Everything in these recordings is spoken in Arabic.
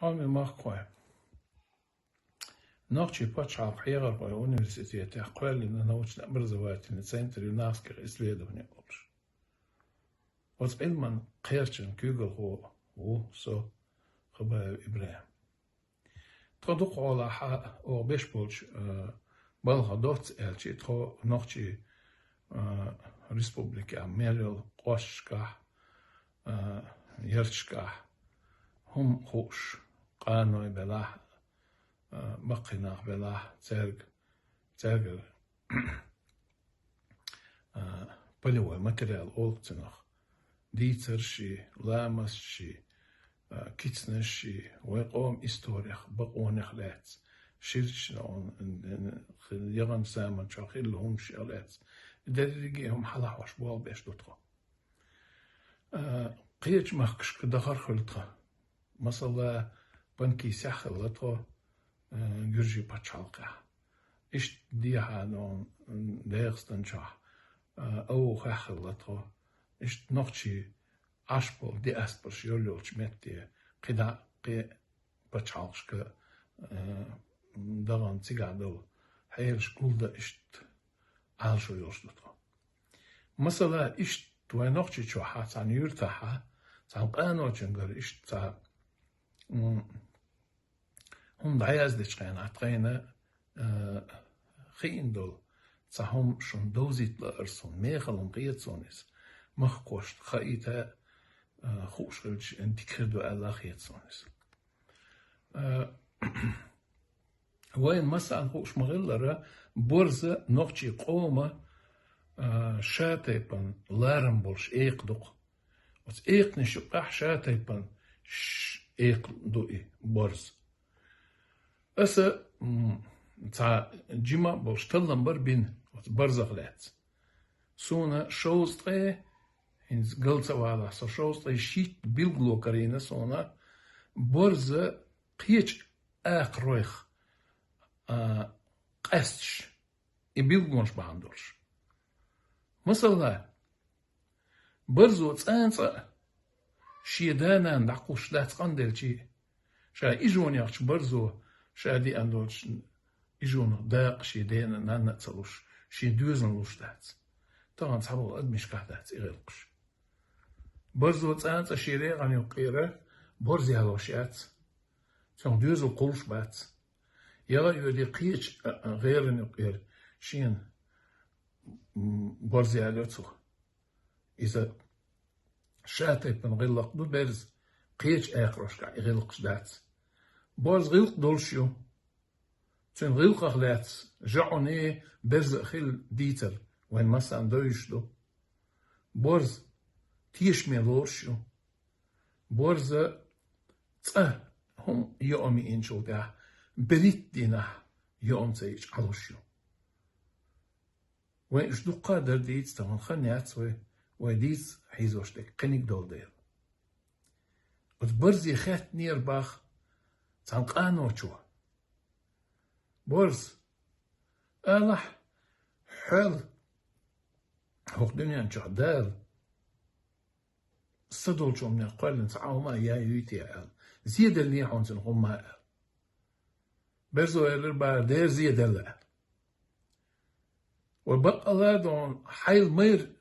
Hami machquai. Nachchi pachal khaygar qoi universitet qali na naučna образовательный центр юнакских исследований olmuş. Oz ilman qerchen kügel ho so khaba Ibrahim. Traduk ala ha o beş bolch balga dort elchi tro nachchi Respublika Meril Qoshka Yerchka هم خوش قانوی بله بقینا بله ترگ بلوه ماتریال اولتنخ دیتر شی لامس شی کتنش شی ويقوم استوريخ بقونخ لات شيرشنا يغن سامن شاخيل لهم شيالات درجيهم حلا وش بوال بيش دوتخو قيج مخكش كدخر خلطخه مثلا بنكي ساخل لطو جرجي باتشالقه إيش دي هانون ديغستن شاه أو خاخل لطو إيش نوخشي أشبول دي أسبرش يولوش متي قدا قي باتشالقش ك دغان تيغادل هيرش كولدا إيش عالشو يوش لطو مثلا إيش توي نوخشي شو حاتان يرتاحا تان قانو جنجر إيش تا هم دعياز ديش قينا عطقينا خيندول تاهم شون دوزيت لأرسون ميخلون قيتسونيس مخقوشت خايتا خوش غلش انتكردو ألا خيتسونيس وين مثلا خوش مغلرة برزة نوخشي قومة شاتيبن لارن بولش ايقدوق وز ايقنشو قح شاتيبن ايق دوئي برز اسا تا جيما بولش تلنبر بين برزغلات سونا شوزطي هنز قلتا والا سو شوزطي شيت بيلغلو كارينا سونا برز قيش اق رويخ قستش يبيلغونش بهاندولش مثلا برزو تسانسا شيدانا نعقوش لا تقندلشي شا إيجون يخش برزو شا دي أندولش إيجون داق شيدانا نانا تسلوش شي دوزن لوش دات طبعا صحابو أدمش قهدات إغلقش برزو تسانسا شيري غاني وقيرة برزي هلوشيات تون دوزو قولش بات يلا يولي قيش غير نقير شين برزي هلوتو إذا شاتي بن غلق دو برز قيش آخرش كا غلقش دات برز غلق دولشيو تون غلق غلات جعوني برز خيل ديتر وين مثلا دويش دو برز تيش ميلورشيو برز هم يومي إنشو دا بريت دينا يوم تيش علوشيو وين إش دو قادر ديت تمن خنيات وديز حيزوشتك قنيك دول دير وتبرزي خات نير باخ تنقانو شو برز ألح حل هوق دنيا نشوح دال صدول شو من القوال نتعاو ما يا يويتي عال زيادة اللي حون تنقوم ما عال برزو الربا دير زيادة اللي وبقى لا دون حيل مير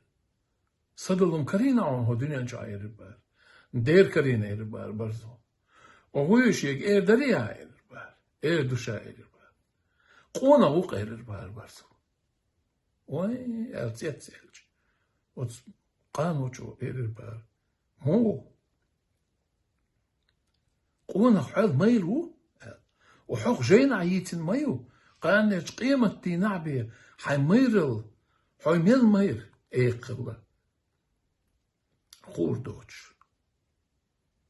صدلهم كرينا عن هو دنيا نشا يربار دير كرينا يربار برزو وهو يشيك اير دريا يربار اير دوشا يربار قونا وقع يربار برزو وي ارتيت سيلج قانو شو يربار مو قونا حال ميلو وحق جين عيتين ميو قانج قيمة دي نعبي حي ميرل حي ميل مير ايقلا خور دوتش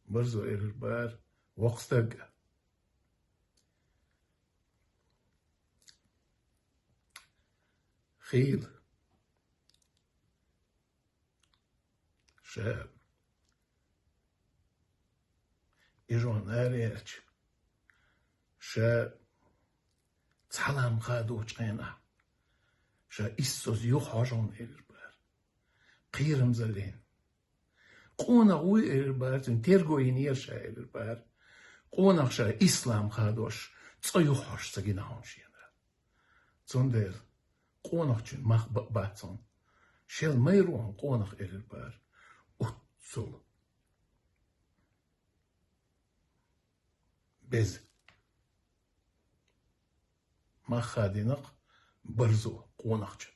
برزو إيربار وقستق خيل شاب إجوان آريرش شاب تسلام خادوش قينا شا إسوز يوخاجون إيربار قيرم زلين قونا غوي إيربار تنتيرغو ينير شا إيربار قوناخشا إسلام خادوش تصيوحش سجينا هونشينا زندر قوناخشن مخ باتون شل ميروان قوناخ إلبار أتصل بز ما خادينق برزو قوناخشن